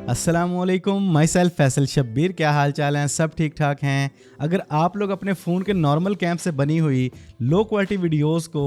अस्सलामुअलैकुम, my self Faisal Shabbir. क्या हाल चाल हैं? सब ठीक ठाक हैं। अगर आप लोग अपने फ़ोन के नॉर्मल कैम से बनी हुई लो क्वालिटी वीडियोस को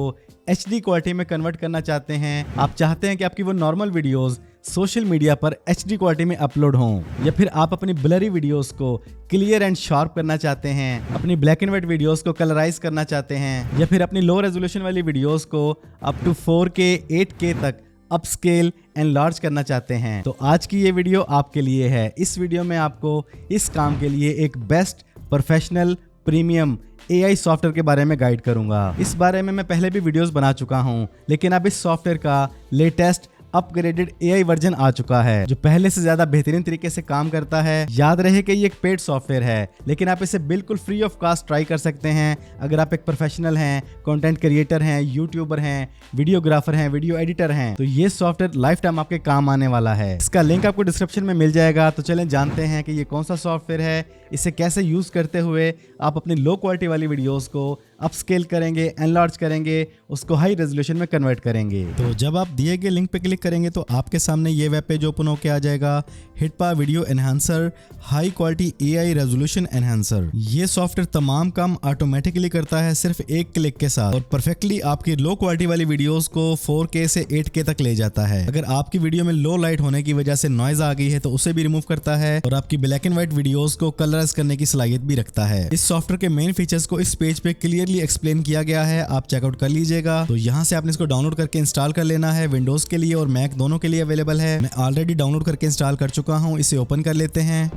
HD क्वालिटी में कन्वर्ट करना चाहते हैं, आप चाहते हैं कि आपकी वो नॉर्मल वीडियोस सोशल मीडिया पर HD क्वालिटी में अपलोड हों, या फिर आप अपनी ब्लरी वीडियोस को क्लियर एंड शार्प करना चाहते हैं, अपनी ब्लैक एंड व्हाइट वीडियोस को कलराइज करना चाहते हैं, या फिर अपनी लो रेजोल्यूशन वाली वीडियोस को अप टू 4K 8K तक अपस्केल एंड लार्ज करना चाहते हैं, तो आज की ये वीडियो आपके लिए है। इस वीडियो में आपको इस काम के लिए एक best professional premium AI software के बारे में गाइड करूंगा। इस बारे में मैं पहले भी वीडियोस बना चुका हूं, लेकिन अब इस सॉफ्टवेयर का लेटेस्ट अपग्रेडेड AI वर्जन आ चुका है जो पहले से ज्यादा बेहतरीन तरीके से काम करता है। याद रहे कि ये एक पेड सॉफ्टवेयर है, लेकिन आप इसे बिल्कुल फ्री ऑफ कॉस्ट ट्राई कर सकते हैं। अगर आप एक प्रोफेशनल हैं, कंटेंट क्रिएटर हैं, यूट्यूबर हैं, वीडियोग्राफर हैं, वीडियो एडिटर हैं, तो ये सॉफ्टवेयर लाइफ टाइम आपके काम आने वाला है। इसका लिंक आपको डिस्क्रिप्शन में मिल जाएगा। तो चलें जानते हैं कि ये कौन सा सॉफ्टवेयर है, इसे कैसे यूज करते हुए आप अपनी लो क्वालिटी वाली वीडियोस को अपस्केल करेंगे, एनलार्ज करेंगे, उसको हाई रेजोल्यूशन में कन्वर्ट करेंगे। तो जब आप दिए गए लिंक पे क्लिक करेंगे तो आपके सामने ये वेब पेज ओपन होकर आ जाएगा। HitPaw video enhancer high quality AI resolution enhancer. ये सॉफ्टवेयर तमाम काम ऑटोमेटिकली करता है सिर्फ एक क्लिक के साथ, और परफेक्टली आपकी लो क्वालिटी वाली वीडियोस को 4K से 8K तक ले जाता है। अगर आपकी वीडियो में लो लाइट होने की वजह से नॉइज आ गई है तो उसे भी रिमूव करता है, और आपकी ब्लैक एंड व्हाइट वीडियोस को कलराइज करने की सलाहियत भी रखता है। इस सॉफ्टवेयर के मेन फीचर्स को इस पेज पे क्लियरली एक्सप्लेन किया गया है, आप चेकआउट कर लीजिएगा। तो यहाँ से आपने इसको डाउनलोड करके इंस्टॉल कर लेना है। विंडोज के लिए और मैक दोनों के लिए अवेलेबल है। मैं ऑलरेडी डाउनलोड करके इंस्टॉल कर चुका हूँ। इसे ओपन कर लेते हैं।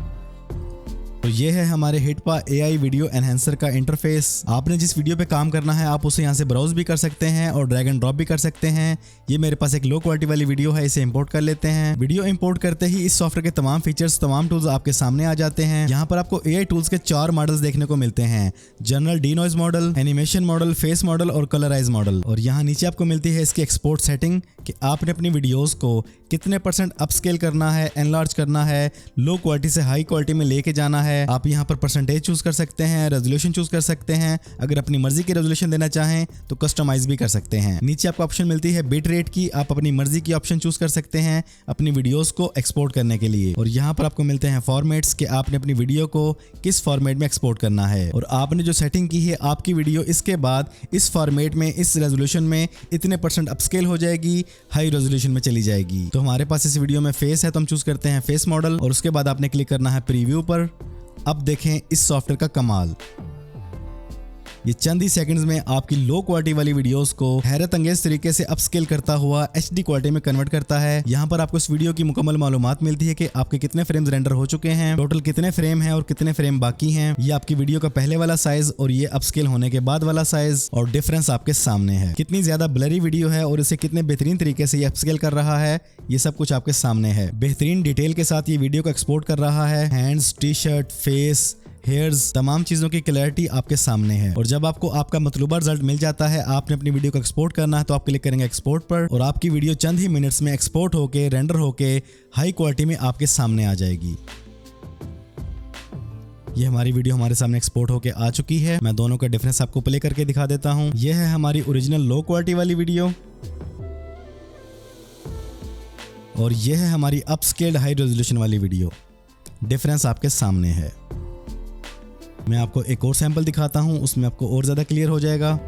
तो ये है हमारे हिटपा AI वीडियो एनहांसर का इंटरफेस। आपने जिस वीडियो पे काम करना है आप उसे यहाँ से ब्राउज भी कर सकते हैं और ड्रैग एंड ड्रॉप भी कर सकते हैं। ये मेरे पास एक लो क्वालिटी वाली वीडियो है, इसे इंपोर्ट कर लेते हैं। वीडियो इंपोर्ट करते ही इस सॉफ्टवेयर के तमाम फीचर्स, तमाम टूल्स आपके सामने आ जाते हैं। यहाँ पर आपको AI टूल्स के 4 मॉडल्स देखने को मिलते हैं: general, denoise model, animation model, face model और कलराइज मॉडल। और यहाँ नीचे आपको मिलती है इसकी एक्सपोर्ट सेटिंग कि आपने अपनी वीडियोस को कितने % अपस्केल करना है, एनलार्ज करना है, लो क्वालिटी से हाई क्वालिटी में लेके जाना है। आप यहाँ पर परसेंटेज चूज कर सकते हैं, रेजोल्यूशन चूज कर सकते हैं। अगर अपनी मर्जी की रेजोल्यूशन देना चाहें तो कस्टमाइज भी कर सकते हैं। नीचे आपको ऑप्शन मिलती है बिट रेट की, आप अपनी मर्जी की ऑप्शन चूज कर सकते हैं अपनी वीडियोस को एक्सपोर्ट करने के लिए। और यहाँ पर आपको मिलते हैं फॉर्मेट्स कि आपने अपनी वीडियो को किस फॉर्मेट में एक्सपोर्ट करना है, और आपने जो सेटिंग की है आपकी वीडियो इसके बाद इस फॉर्मेट में, इस रेजोल्यूशन में इतने % अपस्केल हो जाएगी, हाई रेजोल्यूशन में चली जाएगी। तो हमारे पास इस वीडियो में फेस है तो हम चूज करते हैं फेस मॉडल, और उसके बाद आपने क्लिक करना है प्रीव्यू पर। अब देखें इस सॉफ्टवेयर का कमाल। ये चंद ही सेकंड्स में आपकी लो क्वालिटी वाली वीडियोस को हैरत अंगेज तरीके से अपस्केल करता हुआ HD क्वालिटी में कन्वर्ट करता है। यहाँ पर आपको इस वीडियो की मुकम्मल मालूमात मिलती है कि आपके कितने फ्रेम्स रेंडर हो चुके हैं, टोटल कितने फ्रेम हैं और कितने फ्रेम बाकी हैं। ये आपकी वीडियो का पहले वाला साइज और ये अपस्केल होने के बाद वाला साइज, और डिफरेंस आपके सामने है। कितनी ज्यादा ब्लरी वीडियो है और इसे कितने बेहतरीन तरीके से ये अपस्केल कर रहा है, ये सब कुछ आपके सामने है। बेहतरीन डिटेल के साथ ये वीडियो को एक्सपोर्ट कर रहा है। Hands, T shirt, face, hairs, तमाम चीजों की क्लैरिटी आपके सामने है। और जब आपको आपका मतलूबा रिजल्ट मिल जाता है, आपने अपनी वीडियो को एक्सपोर्ट करना है तो आप क्लिक करेंगे एक्सपोर्ट पर, और आपकी वीडियो चंद ही मिनट्स में एक्सपोर्ट होके, रेंडर होके हाई क्वालिटी में आपके सामने आ जाएगी। ये हमारी वीडियो हमारे सामने एक्सपोर्ट होके आ चुकी है। मैं दोनों का डिफरेंस आपको प्ले करके दिखा देता हूँ। ये है हमारी ओरिजिनल लो क्वालिटी वाली वीडियो, और ये है हमारी अपस्केल्ड हाई रेजोल्यूशन वाली वीडियो। डिफरेंस आपके सामने है। मैं आपको एक और सैंपल दिखाता हूं, उसमें आपको और ज़्यादा क्लियर हो जाएगा।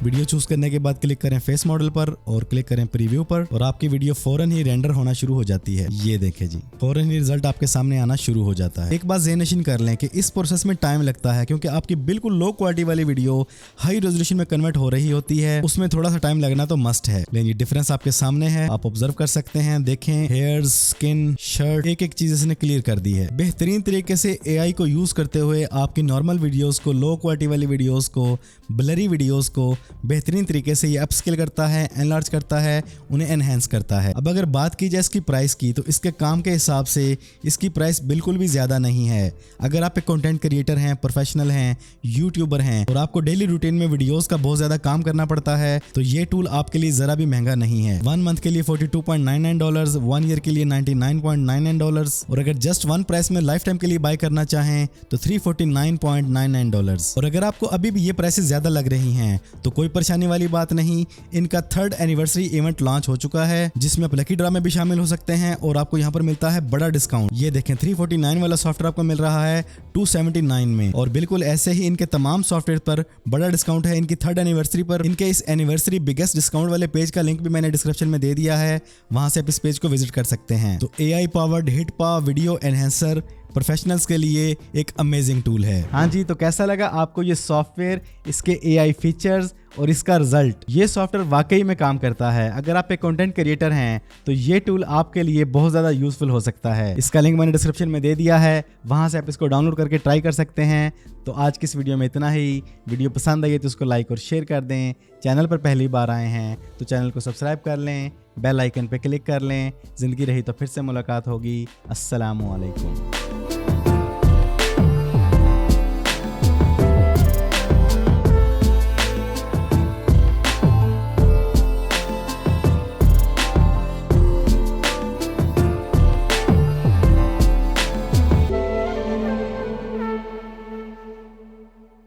वीडियो चूज करने के बाद क्लिक करें फेस मॉडल पर और क्लिक करें प्रीव्यू पर, और आपकी वीडियो फौरन ही रेंडर होना शुरू हो जाती है। ये देखें जी, फौरन ही रिजल्ट आपके सामने आना शुरू हो जाता है। एक बात ज़हन-नशीन कर लें कि इस प्रोसेस में टाइम लगता है, क्योंकि आपकी बिल्कुल लो क्वालिटी वाली वीडियो हाई रेजोल्यूशन में कन्वर्ट हो रही होती है, उसमें थोड़ा सा टाइम लगना तो मस्ट है। लेकिन ये डिफरेंस आपके सामने है, आप ऑब्जर्व कर सकते हैं। देखें, हेयर्स, स्किन, शर्ट, एक एक चीज इसने क्लियर कर दी है। बेहतरीन तरीके से AI को यूज करते हुए आपकी नॉर्मल वीडियोस को, लो क्वालिटी वाली वीडियोस को, ब्लरी वीडियोस को बेहतरीन तरीके से ये अपस्केल करता है, एनलार्ज करता है, उन्हें एनहेंस करता है। अब अगर बात की जाए इसकी प्राइस की, तो इसके काम के हिसाब से इसकी प्राइस बिल्कुल भी ज्यादा नहीं है। अगर आप एक कंटेंट क्रिएटर हैं, प्रोफेशनल हैं, यूट्यूबर हैं और आपको डेली रूटीन में वीडियोस का बहुत ज्यादा काम करना पड़ता है, तो ये टूल आपके लिए जरा भी महंगा नहीं है। 1 मंथ के लिए $42.99, 1 ईयर के लिए $99.99, और अगर जस्ट वन प्राइस में लाइफ टाइम के लिए बाय करना चाहें तो $349.99। और अगर आपको अभी भी ये प्राइसेस ज़्यादा लग रही हैं तो कोई परेशानी वाली बात नहीं। इनका 3rd एनिवर्सरी इवेंट लॉन्च हो चुका है जिसमें आप लकी ड्रा में भी शामिल हो सकते हैं और आपको यहाँ पर मिलता है बड़ा डिस्काउंट। ये देखें 349 वाला सॉफ्टवेयर आपको मिल रहा है 279 में, और बिल्कुल ऐसे ही इनके तमाम सॉफ्टवेयर पर बड़ा डिस्काउंट है। इनकी 3rd एनिवर्सरी पर इनके इस एनिवर्सरी बिगेस्ट डिस्काउंट वाले पेज का लिंक भी मैंने डिस्क्रिप्शन में दे दिया है, वहां से आप इस पेज को विजिट कर सकते हैं। तो AI powered HitPaw video enhancer professionals के लिए एक अमेजिंग टूल है। हाँ जी, तो कैसा लगा आपको ये सॉफ्टवेयर, इसके AI फीचर्स और इसका रिजल्ट? ये सॉफ्टवेयर वाकई में काम करता है। अगर आप एक कंटेंट क्रिएटर हैं तो ये टूल आपके लिए बहुत ज़्यादा यूजफुल हो सकता है। इसका लिंक मैंने डिस्क्रिप्शन में दे दिया है, वहां से आप इसको डाउनलोड करके ट्राई कर सकते हैं। तो आज की इस वीडियो में इतना ही। वीडियो पसंद आई तो उसको लाइक और शेयर कर दें। चैनल पर पहली बार आए हैं तो चैनल को सब्सक्राइब कर लें, बेल आइकन पर क्लिक कर लें। ज़िंदगी रही तो फिर से मुलाकात होगी। अस्सलामु अलैकुम।